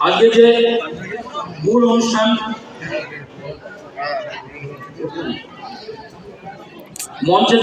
আজকে যে মূল অনুষ্ঠান মঞ্চে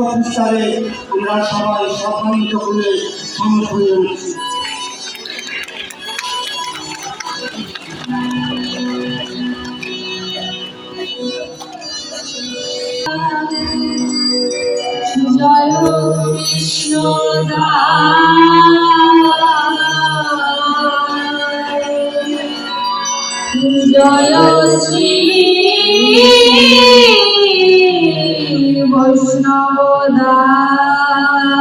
অনুষ্ঠানে আমরা সবাই সম্মানিত করে সমর্থন জানাচ্ছি। জয় কৃষ্ণ জয় শ্রী বৈষ্ণব দাস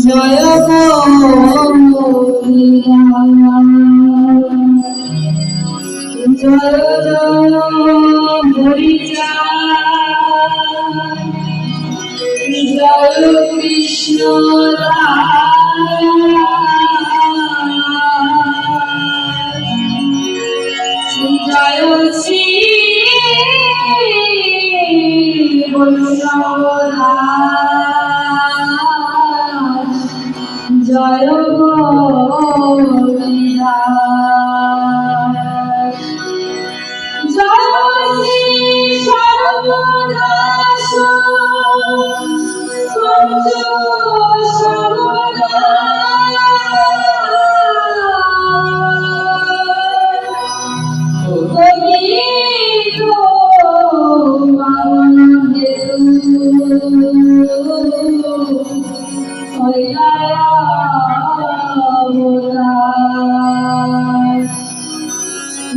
জয় জয় জয় হরিচাঁদ জয় কৃষ্ণ জয় শ্রী বৈষ্ণব দাস জয় গৌরীদাস জয় শ্রী সর্বদাস পঞ্চ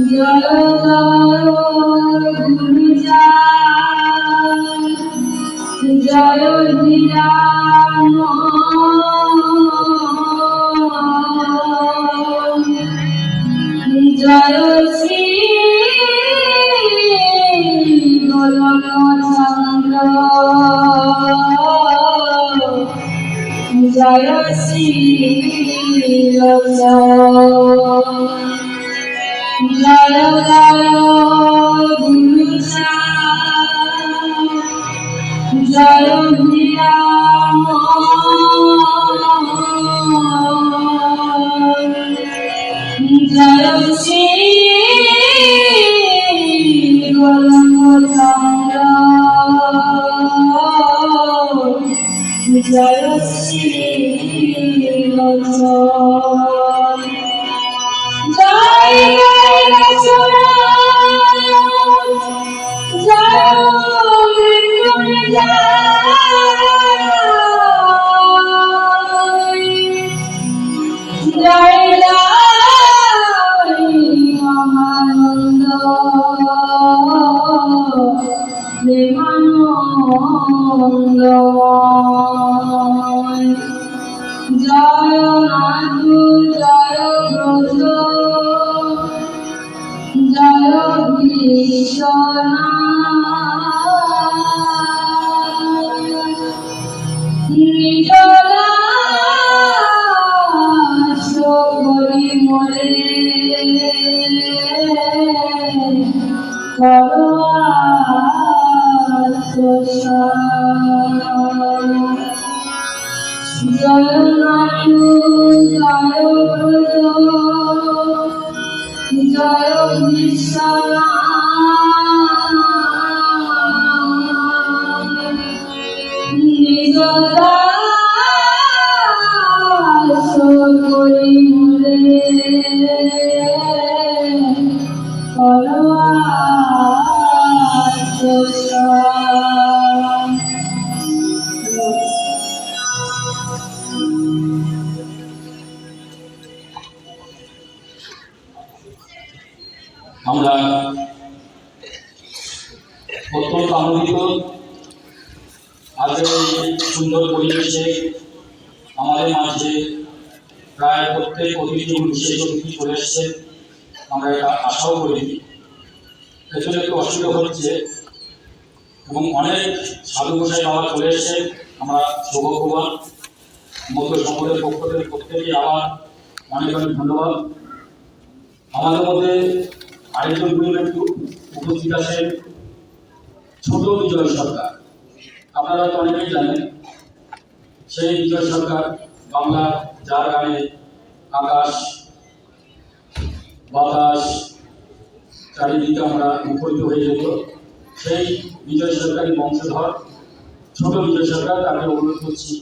জয় জয় গুরুচাঁদ জয় বিরাম জয় শ্রী গোলকচন্দ্র জয় শ্রী জয় জয় গুরুচাঁদ জয় বিরাম জয় শ্রী গোলকচন্দ্র জয় শ্রী জয় প্রেমানন্দ জয় নাথ জয় ব্রজ জয় বিশ্বনাথ নিজ দাস করি মোরে জয় নাথ জয় ব্রজ জয় বিশ্বনাথ নিজ দাস করি মোরে আমরা অত্যন্ত আনন্দিত আজকের এই সুন্দর পরিবেশে আমাদের মাঝে প্রায় প্রত্যেক অতিথি বিশেষ অতিথি চলে এসছে। আমরা এটা আশাও করিনি, এজন্য একটু অসুবিধা হচ্ছে এবং অনেক সাধু গোসাই বাবা চলে এসছে। আমরা সৌভাগ্যবান মধ্য সম্পদের পক্ষ থেকে প্রত্যেকে আবার অনেক অনেক ধন্যবাদ। আমাদের মধ্যে আরেকজন গুরু একটু উপস্থিত আছেন, ছোট বিজয় সরকার। আপনারা তো অনেকেই জানেন, সেই বিজয় সরকার বাংলা যার গানে আকাশ বাতাস চারিদিকে আমরা মুখরিত হয়ে যেত, সেই বিজয় সরকারের বংশধর ছোট বিজয় সরকার, তাকে অনুরোধ করছি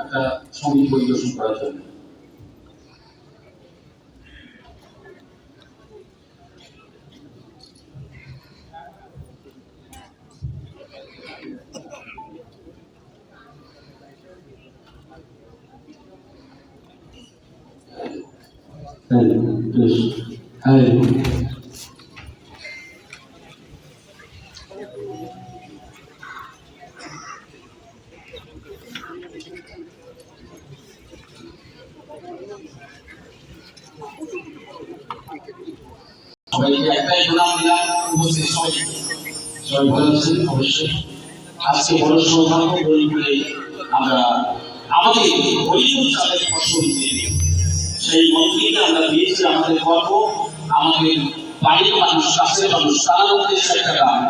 একটা সঙ্গীত পরিবেশন করার জন্য। সবাইকে একটাই প্রণাম দিলাম, উপস্থিত সবাই ভালো আছেন অবশ্যই। আজকে বড় সৌভাগ্য বলে আমরা আমাদের হরিপুর চালের ফসল সেই মন্ত্রীকে আমরা দিয়েছি আমাদের গর্ব, আমাদের বাড়ির মানুষ, কাছের মানুষ, তার উদ্দেশ্যে একটা গান।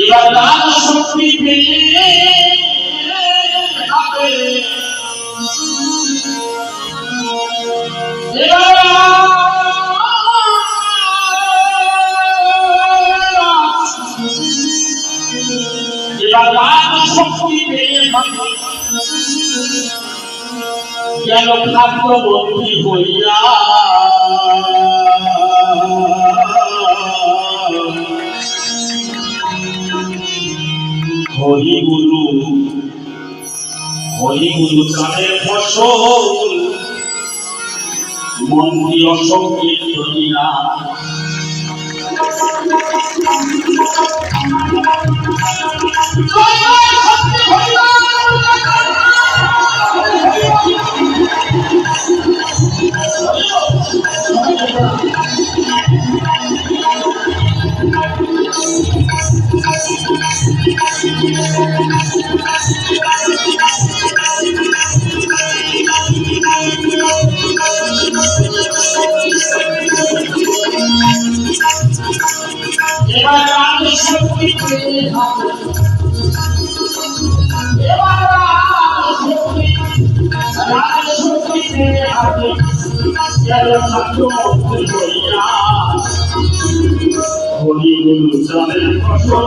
এবার লাল শক্তি পেয়ে এবার লাল শক্তি পেয়ে গেল খাদ্যবন্দী হইয়া হরিগুরু চাঁদের ফসল মন্ত্রী অসংকীর্ত নিয়া হরিগুরু চাঁদের ফসল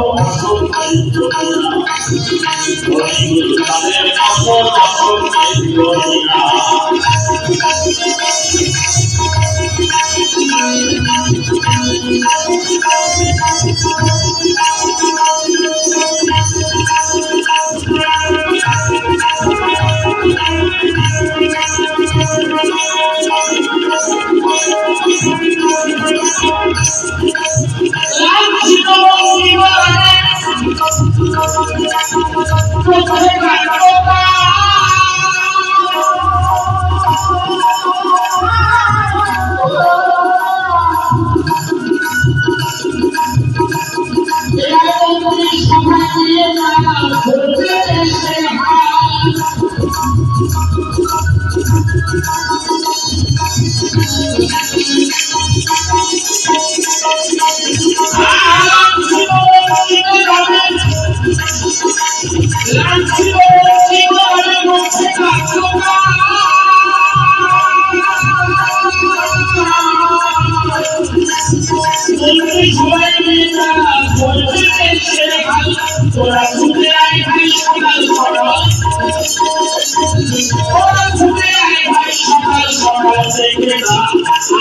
হরিগুরু চাঁদের ফসল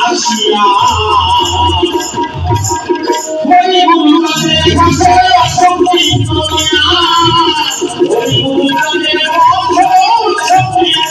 আসিয়া হরি গুরু তাদের ভাষায় অসংকীর্ণ হরি গুরু তাদের ভাষায় অসংকীর্ণ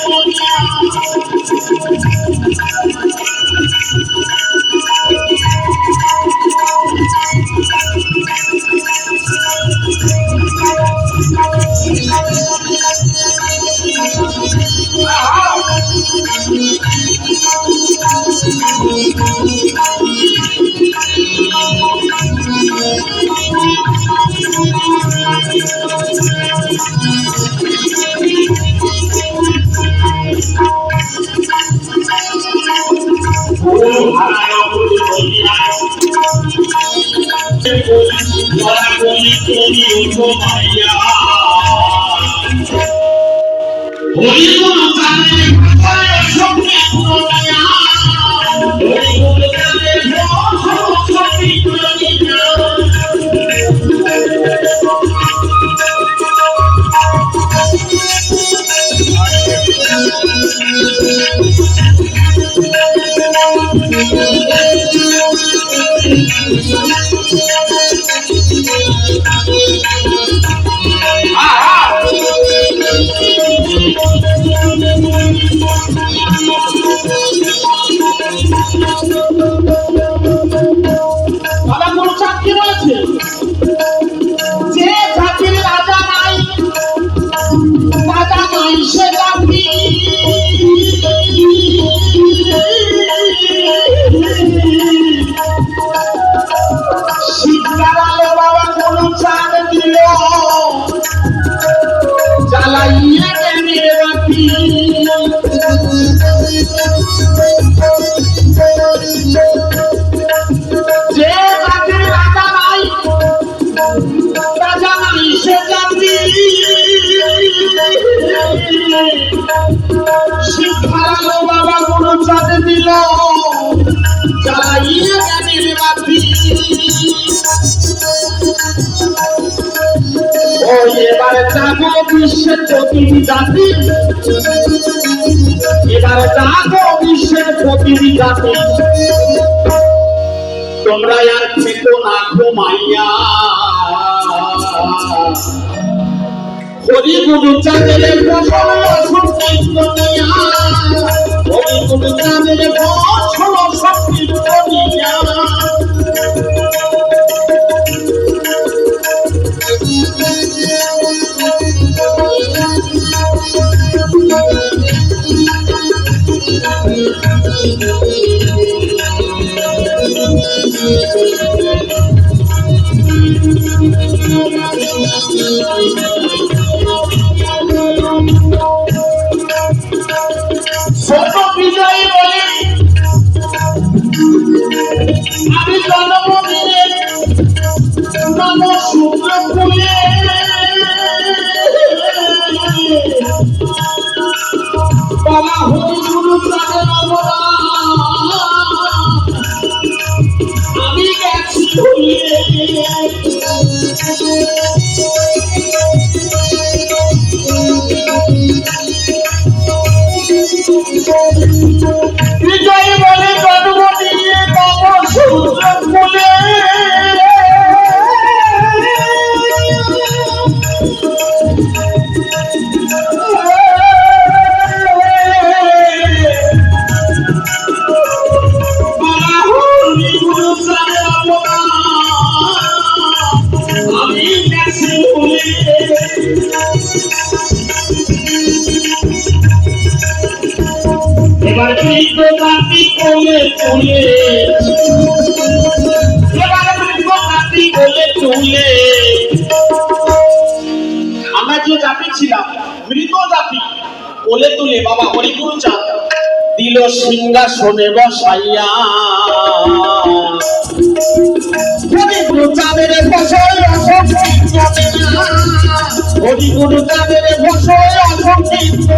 এবারে জাগো বিশ্বের প্রতিটি জাতি এবারে জাগো বিশ্বের প্রতিটি জাতি তোমরা আর খেতো না ঘুমাইয়া হরি গুরু চাঁদের ফসল সংকীর্ণ নিয়া হরি গুরু চাঁদের ফসল সংকীর্ণ নিয়া বিজয় বলে জন্ম দিয়ে তব সূর্য বলে এবার বৃদ্ধকাতি কোলে তুলে এবার বৃদ্ধকাতি কোলে তুলে আমরা যে জাতি ছিলাম মৃত জাতি কোলে তুলে বাবা হরিগুরু চাঁদ দিল সিংহাসনে বসাইয়া হরিগুরু চাঁদের ফসল অসংকীর্ণ হরিগুরু চাঁদের ফসল অসংকীর্ণ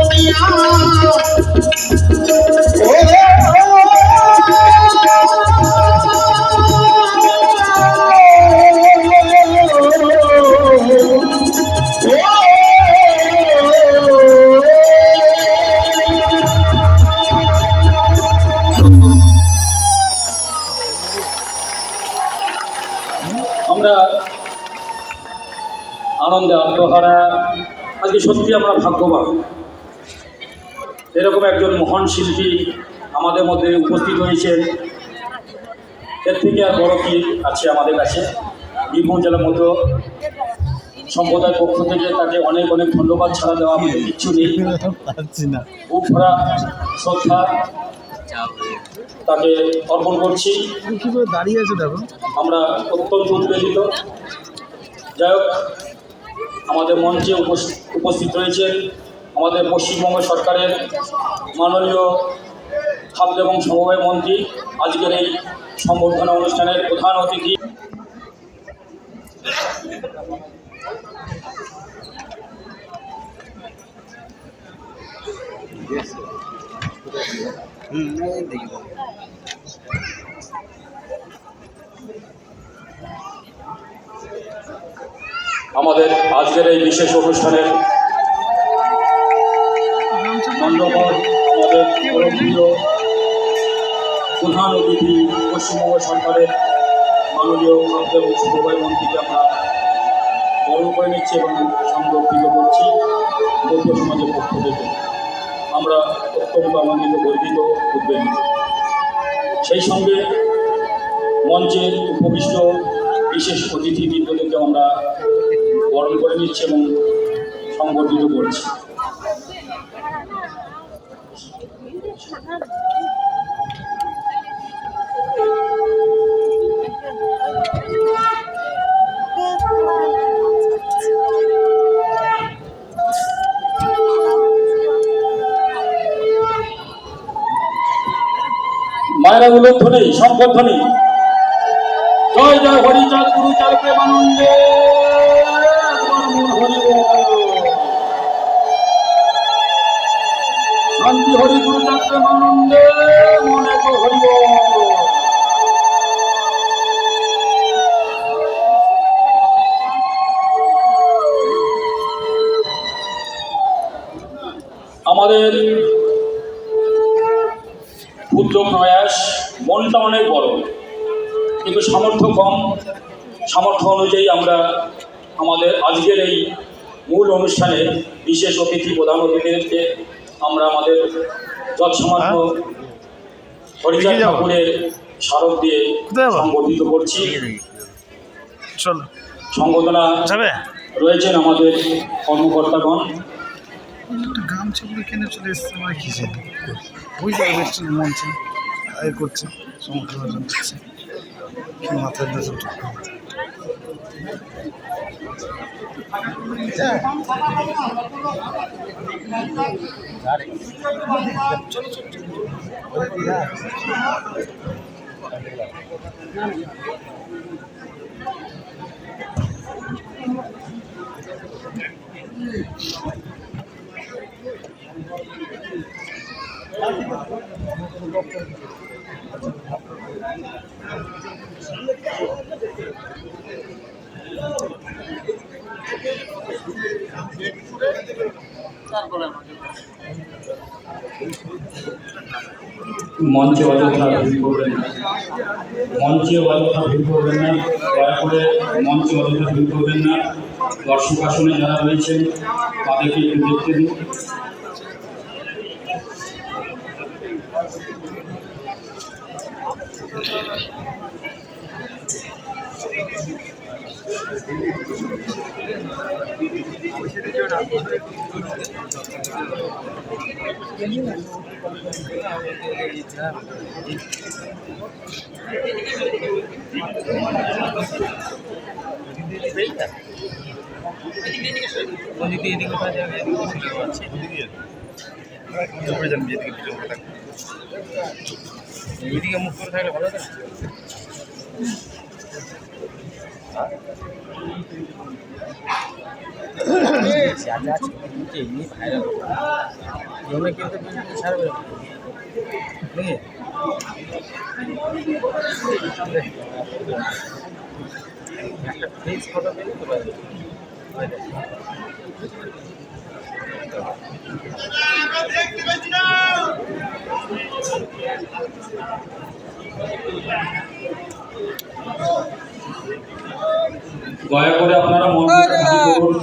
আনন্দে আত্মহারা। আজকে সত্যি আমরা ভাগ্যবান, এরকম একজন মহান শিল্পী আমাদের মধ্যে উপস্থিত হয়েছেন। এর থেকে আর বড় কি আছে আমাদের কাছে। বীরভূম জেলার মতো সম্প্রদায়ের পক্ষ থেকে তাকে অনেক অনেক ধন্যবাদ ছাড়া দেওয়া আমাদের কিচ্ছু নেই। বুক ভরা শ্রদ্ধা তাকে অর্পণ করছি। দাঁড়িয়ে আছে দেখো, আমরা অত্যন্ত উদ্বেলিত। যাই হোক, আমাদের মঞ্চে উপস্থিত রয়েছেন আমাদের পশ্চিমবঙ্গ সরকারের মাননীয় খাদ্য এবং সমবায় মন্ত্রী, আজকের এই সম্বর্ধনা অনুষ্ঠানের প্রধান অতিথি। আমাদের আজকের এই বিশেষ অনুষ্ঠানের ধন্যবাদ আমাদের প্রিয় প্রধান অতিথি পশ্চিমবঙ্গ সরকারের মাননীয় খাদ্য এবং সমবায় মন্ত্রীকে আমরা বরণ করে নিচ্ছি এবং সংরক্ষিত করছি বৌদ্ধ সমাজের পক্ষ থেকে। আমরা অত্যন্ত আনন্দিত, গর্বিত, উদ্বেলিত। সেই সঙ্গে মঞ্চের উপবিষ্ট বিশেষ অতিথিবৃন্দদেরকে আমরা বরণ করে নিচ্ছি এবং সংগঠিত করছি। মায়েরা উলধ্বনি, সম্পধ্বনি। জয় জয় হরিচাঁদ গুরুচাঁদ প্রেমানন্দে হরি শান্তি হরি গুরুচাঁদ প্রেমানন্দে মনে তো হরি। আমাদের ক্ষুদ্র প্রয়াস, মনটা অনেক বড় কিন্তু সামর্থ্য কম। সামর্থ্য অনুযায়ী আমরা আমাদের আজকের এই মূল অনুষ্ঠানে বিশেষ অতিথি, প্রধান অতিথিদেরকে আমরা আমাদের যৎসামান্য হরিচাঁদ ঠাকুরের স্মারক দিয়ে সংবর্ধিত করছি। সংবর্ধনা রয়েছেন আমাদের কর্মকর্তাগণ। গামছাগুলো কিনে চলে এসছে আমার কিসে ওই জায়গায় মঞ্চে আয় করছে, সমুদ্র জানছে মাথায় দেশে মঞ্চে অযথা ভিড় করবেন না, মঞ্চে অযথা ভিড় করবেন না, দয়া করে মঞ্চে অযথা ভিড় করবেন না। দর্শক আসনে যারা রয়েছেন তাদেরকে একটু দেখতে দিন। এদিকে মুখ করে থাকলে ভালো তো। এমনি ভাইরাল জমে কিন্তু ছাড়বে নাকি একটা ফেস ফটো পেলে তো ভাই দেখতে পাচ্ছি না। দয়া করে আপনারা মঞ্চটা খালি করুন।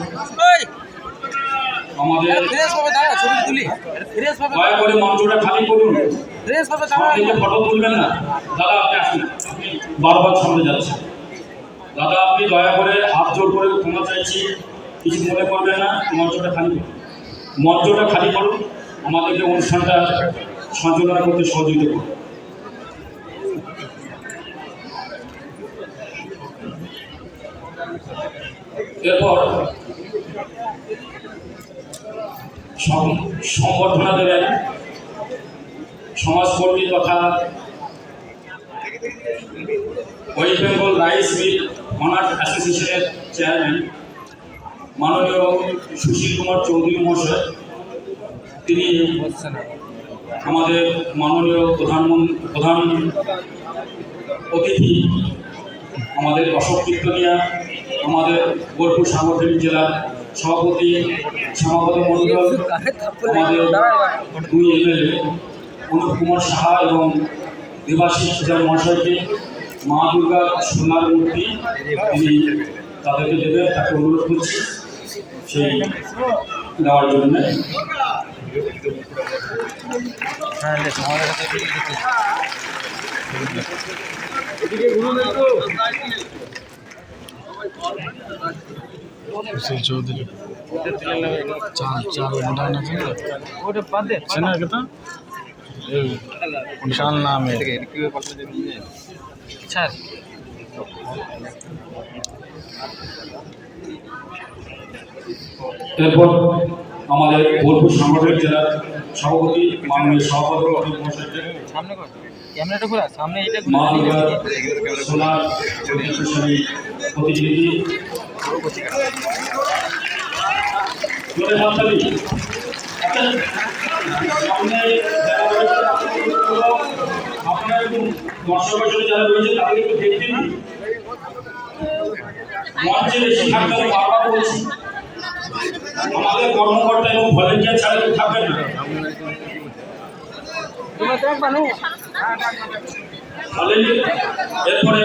আমাদের দয়া করে মঞ্চটা খালি করুন। সামনে ফটো তুলবেন না দাদা, আপনি আসুন, বারবার সামনে যাচ্ছে দাদা। আপনি দয়া করে হাত জোর করে ক্ষমা চাইছি, কিছু মনে করবেন না। মঞ্চটা খালি করুন, মঞ্চটা খালি করুন, আমাদেরকে অনুষ্ঠানটা সঞ্চালনা করতে সহযোগিতা করুন। এরপর সংবর্ধনা দেবেন সমাজকর্মী তথা West Bengal rice mill owners অ্যাসোসিয়েশনের চেয়ারম্যান মাননীয় সুশীল কুমার চৌধুরী মহাশয়। তিনি আমাদের মাননীয় প্রধান অতিথি, আমাদের অশোক কীর্তনিয়া, আমাদের বোলপুর সাংগঠনিক জেলার সভাপতি শ্যামাপদ মণ্ডল, আমাদের দুই এমএলএ অনুপ কুমার সাহা এবং দেবাশিস পূজা মহাশয়কে মা দুর্গার সোনার মূর্তি তিনি তাদেরকে দেবেন, তাকে অনুরোধ করছি সেই দেওয়ার জন্য। চৌধুরী চাল विशाल नाम है। এরপর আমাদের বোলপুর সাংগঠনিক জেলার সভাপতি মাননীয় সভাপতি অনিল মহাশয়কে মা দুর্গার সোনার ঐতিহ্যশালী প্রতিনিধি আপনারা একটু দর্শকের সাথে যারা রয়েছে তাদের একটু দেখতে দিন। মঞ্চে বেশি থাকতে হবে, বারবার বলছি, আমাদের কর্মকর্তা এবং ভলেন্টিয়ার ছাড়া কেউ থাকবেন না। এরপরে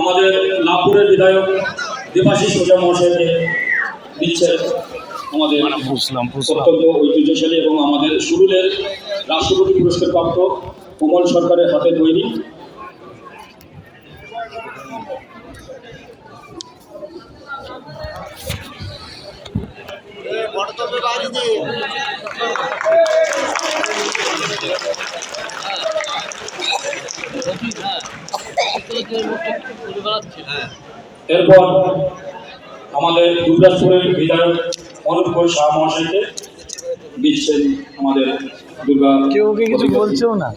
আমাদের লাভপুরের বিধায়ক দেবাশিস ওঝা মহাশয়কে দিচ্ছেন আমাদের অত্যন্ত ঐতিহ্যশালী এবং আমাদের সুরুলের রাষ্ট্রপতি পুরস্কার প্রাপ্ত কমল সরকারের হাতে তৈরি এরপর আমাদের দুর্গাপুরের বিধায়ক অনুপ শাহ মহাশয়কে দিচ্ছেন আমাদের দুর্গা। কেউ কিছু বলছেও না।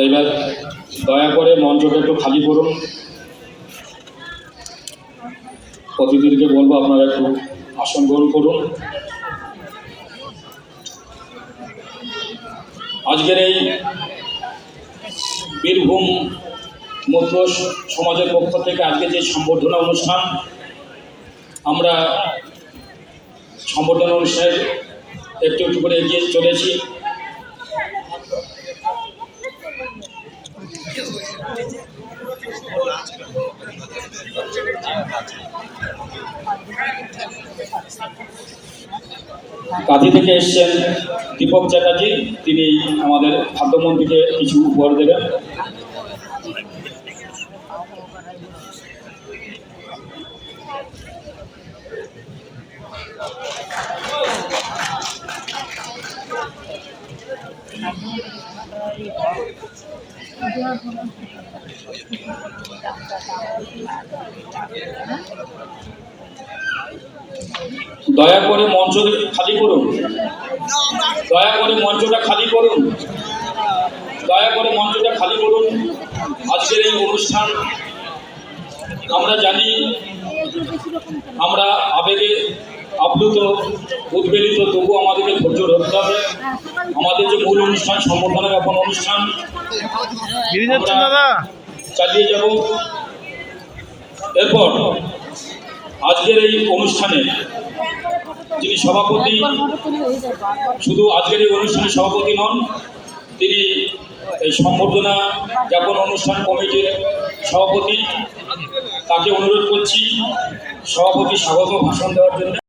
এইবার দয়া করে মঞ্চটা একটু খালি করুন। অতিথিদেরকে বলবো আপনারা একটু আসন গ্রহণ করুন। আজকের এই বীরভূম মধ্য সমাজের পক্ষ থেকে আজকে যে সম্বর্ধনা অনুষ্ঠান, আমরা সম্বর্ধনা অনুষ্ঠানে একটু একটু করে এগিয়ে চলেছি। কাঁথি থেকে এসছেন দীপক চ্যাটার্জি, তিনি আমাদের খাদ্যমন্ত্রীকে কিছু উপহার দেবেন। দয়া করে মঞ্চ খালি করুন, দয়া করে মঞ্চটা খালি করুন, দয়া করে মঞ্চটা খালি করুন। আজকের এই অনুষ্ঠান আমরা জানি, আমরা আবেগে আপ্লুত উদ্বেলিত, তবুও আমাদেরকে ধৈর্য ধরতে হবে। আমাদের যে মূল অনুষ্ঠান সম্বর্ধনা জ্ঞাপন অনুষ্ঠান আমরা চালিয়ে যাব। এরপর আজকের এই অনুষ্ঠানে যিনি সভাপতি, শুধু আজকের এই অনুষ্ঠানের সভাপতি নন, তিনি এই সম্বর্ধনা জ্ঞাপন অনুষ্ঠান কমিটির সভাপতি। তাকে অনুরোধ করছি সভাপতি স্বাগত ভাষণ দেওয়ার জন্য।